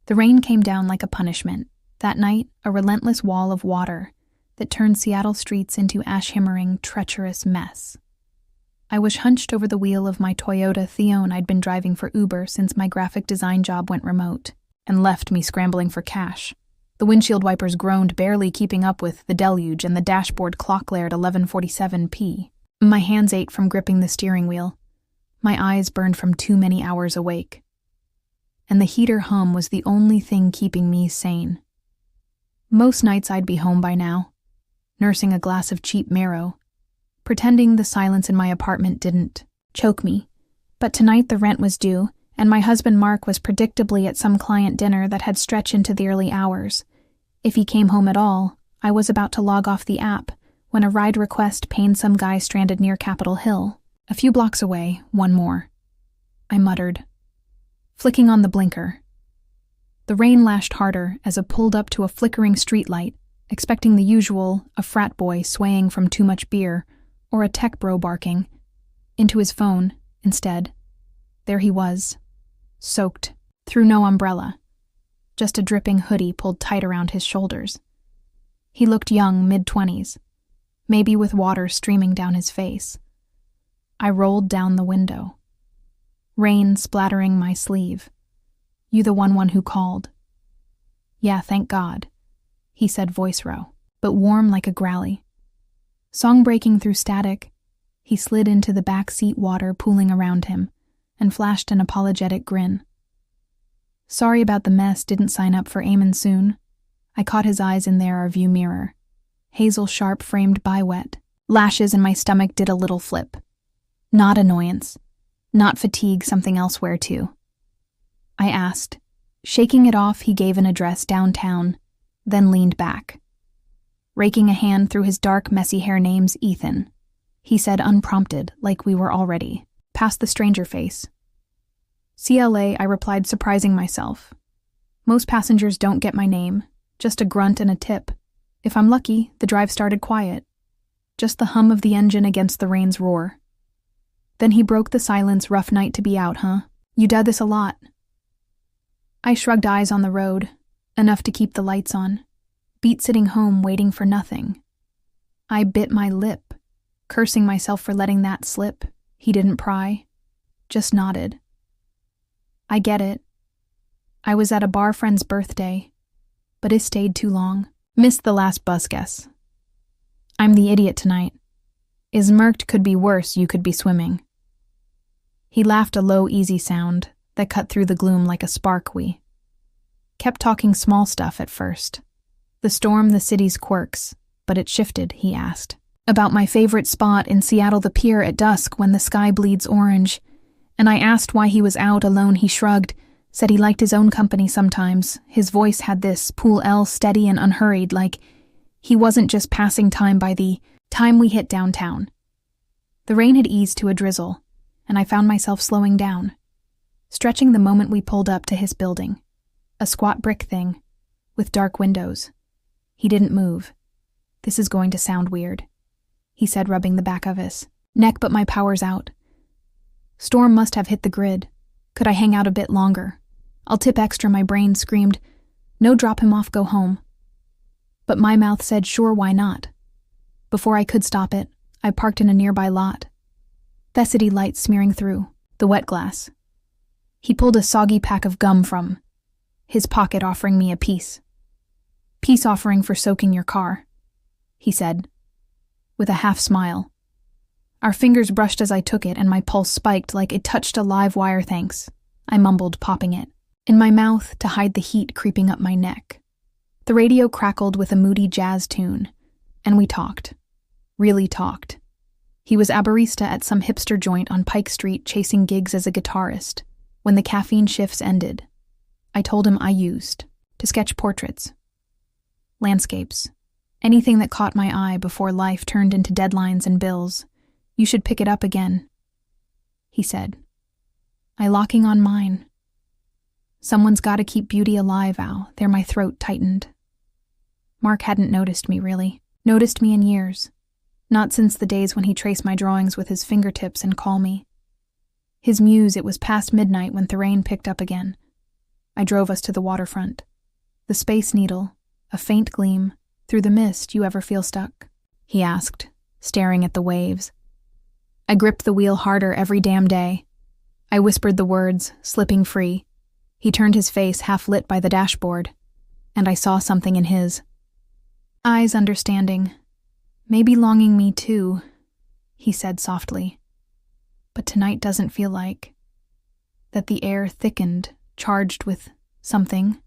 The rain came down like a punishment. That night, a relentless wall of water that turned Seattle streets into ash-himmering, treacherous mess. I was hunched over the wheel of my Toyota Theon I'd been driving for Uber since my graphic design job went remote, and left me scrambling for cash. The windshield wipers groaned, barely keeping up with the deluge, and the dashboard clock glared 11:47 p. My hands ached from gripping the steering wheel. My eyes burned from too many hours awake. And the heater hum was the only thing keeping me sane. Most nights I'd be home by now, nursing a glass of cheap marrow, pretending the silence in my apartment didn't choke me. But tonight the rent was due, and my husband Mark was predictably at some client dinner that had stretched into the early hours. If he came home at all, I was about to log off the app when a ride request pinged some guy stranded near Capitol Hill. A few blocks away, one more. I muttered, flicking on the blinker. The rain lashed harder as I pulled up to a flickering streetlight, expecting the usual, a frat boy swaying from too much beer, or a tech bro barking. Into his phone, instead. There he was, soaked, through no umbrella, just a dripping hoodie pulled tight around his shoulders. He looked young, mid-20s, maybe with water streaming down his face. I rolled down the window. Rain splattering my sleeve. "You the one who called?" "Yeah, thank God," he said, voice row, but warm like a growly. Song breaking through static, he slid into the back seat, water pooling around him, and flashed an apologetic grin. "Sorry about the mess, didn't sign up for Amen soon." I caught his eyes in their view mirror. Hazel sharp framed by wet. Lashes and my stomach did a little flip. Not annoyance. Not fatigue, something elsewhere too. I asked. Shaking it off, he gave an address downtown, then leaned back. Raking a hand through his dark, messy hair, "Name's Ethan," he said unprompted, like we were already past the stranger face. "CLA," I replied, surprising myself. Most passengers don't get my name, just a grunt and a tip. If I'm lucky, the drive started quiet. Just the hum of the engine against the rain's roar. Then he broke the silence. "Rough night to be out, huh? You do this a lot?" I shrugged, eyes on the road, enough to keep the lights on. Beat sitting home waiting for nothing. I bit my lip, cursing myself for letting that slip. He didn't pry, just nodded. "I get it. I was at a bar friend's birthday, but it stayed too long. Missed the last bus, guess. I'm the idiot tonight. Is murked, could be worse, you could be swimming." He laughed, a low, easy sound that cut through the gloom like a spark. We kept talking small stuff at first. The storm, the city's quirks, but it shifted, he asked. About my favorite spot in Seattle, the pier at dusk when the sky bleeds orange, and I asked why he was out alone. He shrugged, said he liked his own company sometimes. His voice had this Pool L, steady and unhurried, like he wasn't just passing time. By the time we hit downtown, the rain had eased to a drizzle, and I found myself slowing down, stretching the moment we pulled up to his building. A squat brick thing, with dark windows. He didn't move. "This is going to sound weird," he said, rubbing the back of his neck, "but my power's out. Storm must have hit the grid. Could I hang out a bit longer? I'll tip extra." My brain screamed, "No, drop him off, go home." But my mouth said, "Sure, why not?" Before I could stop it, I parked in a nearby lot. The city lights smearing through the wet glass. He pulled a soggy pack of gum from his pocket, offering me a piece. "Peace offering for soaking your car," he said, with a half smile. Our fingers brushed as I took it, and my pulse spiked like it touched a live wire. "Thanks," I mumbled, popping it in my mouth to hide the heat creeping up my neck. The radio crackled with a moody jazz tune, and we talked. Really talked. He was a barista at some hipster joint on Pike Street, chasing gigs as a guitarist. When the caffeine shifts ended, I told him I used to sketch portraits, landscapes, anything that caught my eye before life turned into deadlines and bills. "You should pick it up again," he said. I locking on mine. "Someone's gotta keep beauty alive, Al." There my throat tightened. Mark hadn't noticed me, really. Noticed me in years. Not since the days when he traced my drawings with his fingertips and called me his muse. It was past midnight when the rain picked up again. I drove us to the waterfront. The Space Needle, a faint gleam, through the mist. You ever feel stuck? He asked, staring at the waves. I gripped the wheel harder every damn day. I whispered the words, slipping free. He turned his face half lit by the dashboard, and I saw something in his eyes, understanding. Maybe longing me too, he said softly. But tonight doesn't feel like. That the air thickened, charged with something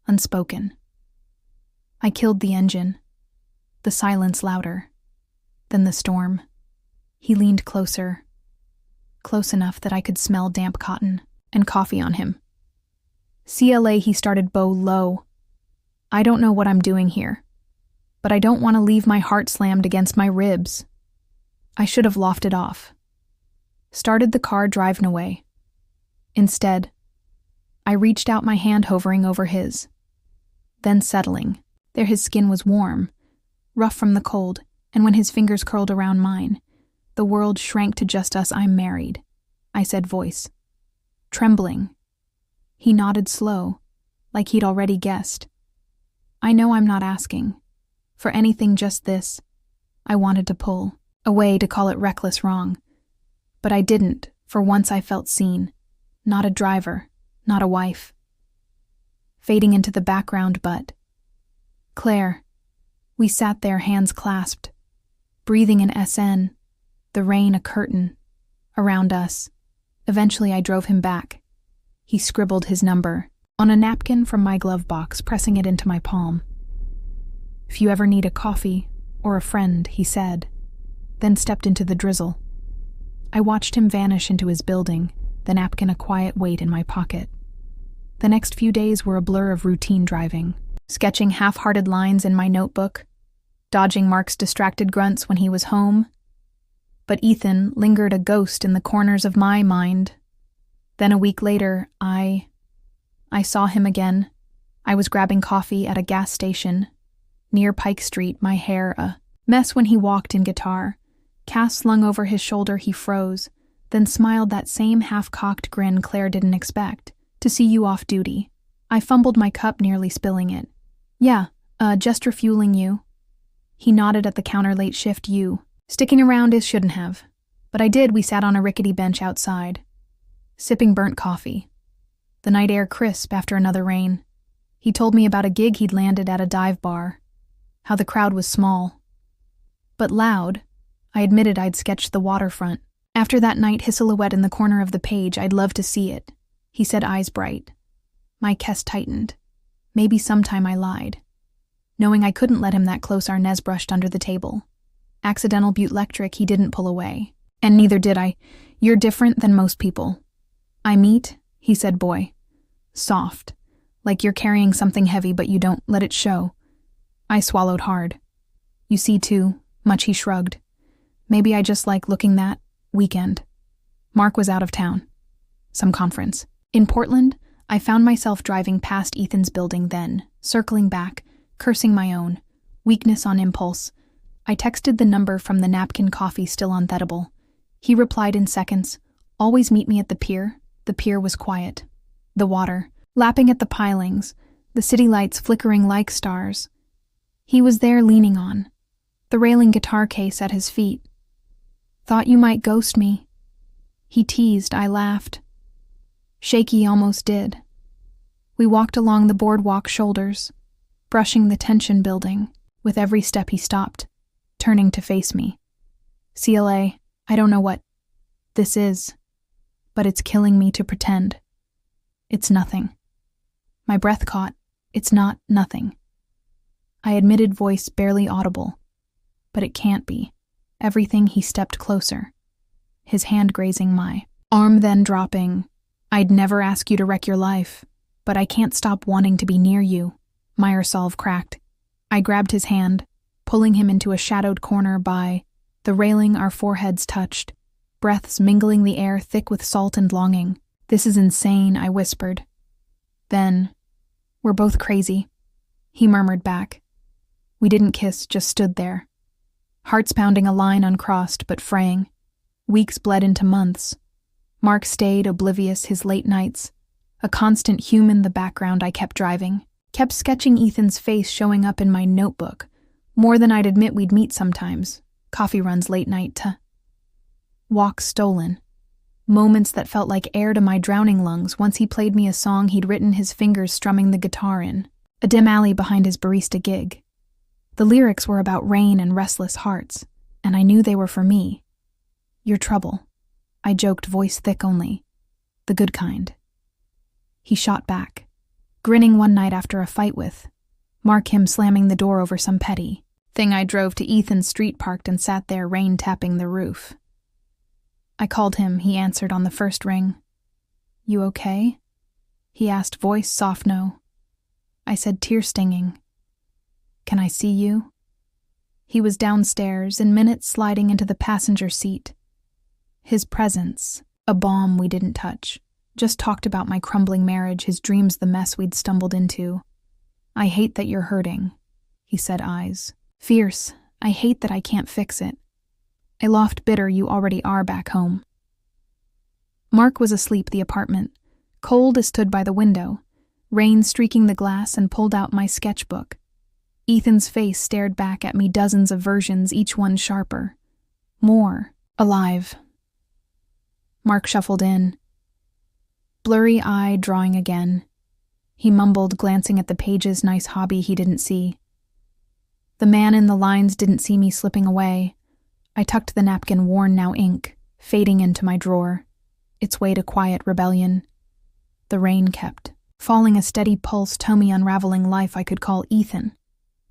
unspoken. I killed the engine, the silence louder, then the storm. He leaned closer, close enough that I could smell damp cotton and coffee on him. CLA, he started bow low. I don't know what I'm doing here, but I don't want to leave my heart slammed against my ribs. I should have lofted off. Started the car driving away. Instead, I reached out my hand hovering over his, then settling. There his skin was warm, rough from the cold, and when his fingers curled around mine, the world shrank to just us. I'm married, I said, voice trembling. He nodded slow, like he'd already guessed. I know I'm not asking for anything, just this. I wanted to pull away, to call it reckless wrong. But I didn't. For once I felt seen. Not a driver, not a wife. Fading into the background, but Claire. We sat there, hands clasped, breathing in SN, the rain a curtain around us. Eventually I drove him back. He scribbled his number on a napkin from my glove box, pressing it into my palm. If you ever need a coffee or a friend, he said, then stepped into the drizzle. I watched him vanish into his building, the napkin a quiet weight in my pocket. The next few days were a blur of routine driving, sketching half-hearted lines in my notebook, dodging Mark's distracted grunts when he was home. But Ethan lingered a ghost in the corners of my mind. Then a week later, I saw him again. I was grabbing coffee at a gas station near Pike Street, my hair a mess when he walked in guitar. Cass slung over his shoulder, he froze, then smiled that same half-cocked grin Claire didn't expect. To see you off duty. I fumbled my cup, nearly spilling it. Yeah, just refueling you. He nodded at the counter. Late shift, you. Sticking around is shouldn't have. But I did. We sat on a rickety bench outside, sipping burnt coffee. The night air crisp after another rain. He told me about a gig he'd landed at a dive bar. How the crowd was small, but loud. I admitted I'd sketched the waterfront. After that night, his silhouette in the corner of the page, I'd love to see it. He said, eyes bright. My chest tightened. Maybe sometime I lied. Knowing I couldn't let him that close, our nez brushed under the table. Accidental butelectric, he didn't pull away. And neither did I. You're different than most people. I meet, he said, boy. Soft. Like you're carrying something heavy, but you don't let it show. I swallowed hard. You see too, much, he shrugged. Maybe I just like looking that weekend. Mark was out of town. Some conference. In Portland, I found myself driving past Ethan's building, then circling back, cursing my own weakness on impulse. I texted the number from the napkin, coffee still unthittable. He replied in seconds, always meet me at the pier. The pier was quiet. The water, lapping at the pilings, the city lights flickering like stars. He was there leaning on the railing, guitar case at his feet. Thought you might ghost me. He teased. I laughed. Shaky, almost did. We walked along the boardwalk, shoulders brushing the tension building. With every step he stopped, turning to face me. CLA, I don't know what this is, but it's killing me to pretend. It's nothing. My breath caught. It's not nothing. I admitted, voice barely audible. But it can't be. Everything. He stepped closer, his hand grazing my arm, then dropping. I'd never ask you to wreck your life, but I can't stop wanting to be near you. My resolve cracked. I grabbed his hand, pulling him into a shadowed corner by the railing. Our foreheads touched, breaths mingling the air thick with salt and longing. This is insane, I whispered. Then, we're both crazy, he murmured back. We didn't kiss, just stood there. Hearts pounding, a line uncrossed but fraying. Weeks bled into months. Mark stayed oblivious, his late nights A constant hum in the background. I kept driving, kept sketching Ethan's face showing up in my notebook, more than I'd admit we'd meet sometimes. Coffee runs late night to walks stolen. Moments that felt like air to my drowning lungs once he played me a song he'd written, his fingers strumming the guitar in a dim alley behind his barista gig. The lyrics were about rain and restless hearts, and I knew they were for me. Your trouble, I joked, voice thick only. The good kind. He shot back, grinning one night after a fight with, mark him slamming the door over some petty thing. I drove to Ethan's street, parked, and sat there, rain tapping the roof. I called him. He answered on the first ring. You okay? He asked, voice soft no. I said, tear stinging. Can I see you? He was downstairs, in minutes sliding into the passenger seat. His presence, a balm we didn't touch, just talked about my crumbling marriage, his dreams, the mess we'd stumbled into. I hate that you're hurting, he said, eyes fierce. I hate that I can't fix it. I laughed, bitter. You already are back home. Mark was asleep. The apartment, cold, as stood by the window, rain streaking the glass, and pulled out my sketchbook. Ethan's face stared back at me, dozens of versions, each one sharper, more alive. Mark shuffled in, blurry-eyed, drawing again. He mumbled, glancing at the pages, nice hobby he didn't see. The man in the lines didn't see me slipping away. I tucked the napkin, worn now ink, fading into my drawer, its way to quiet rebellion. The rain kept falling, a steady pulse, Tommy unraveling life I could call Ethan.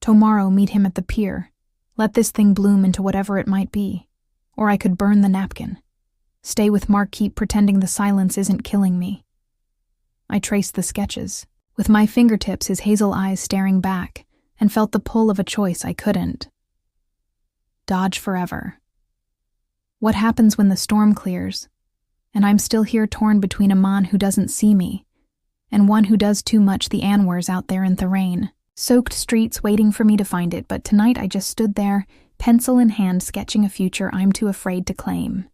Tomorrow meet him at the pier. Let this thing bloom into whatever it might be. Or I could burn the napkin. Stay with Mark, keep pretending the silence isn't killing me. I traced the sketches, with my fingertips, his hazel eyes staring back, and felt the pull of a choice I couldn't dodge forever. What happens when the storm clears, and I'm still here, torn between a man who doesn't see me and one who does too much, the Anwars out there in the rain, soaked streets waiting for me to find it, but tonight I just stood there, pencil in hand, sketching a future I'm too afraid to claim.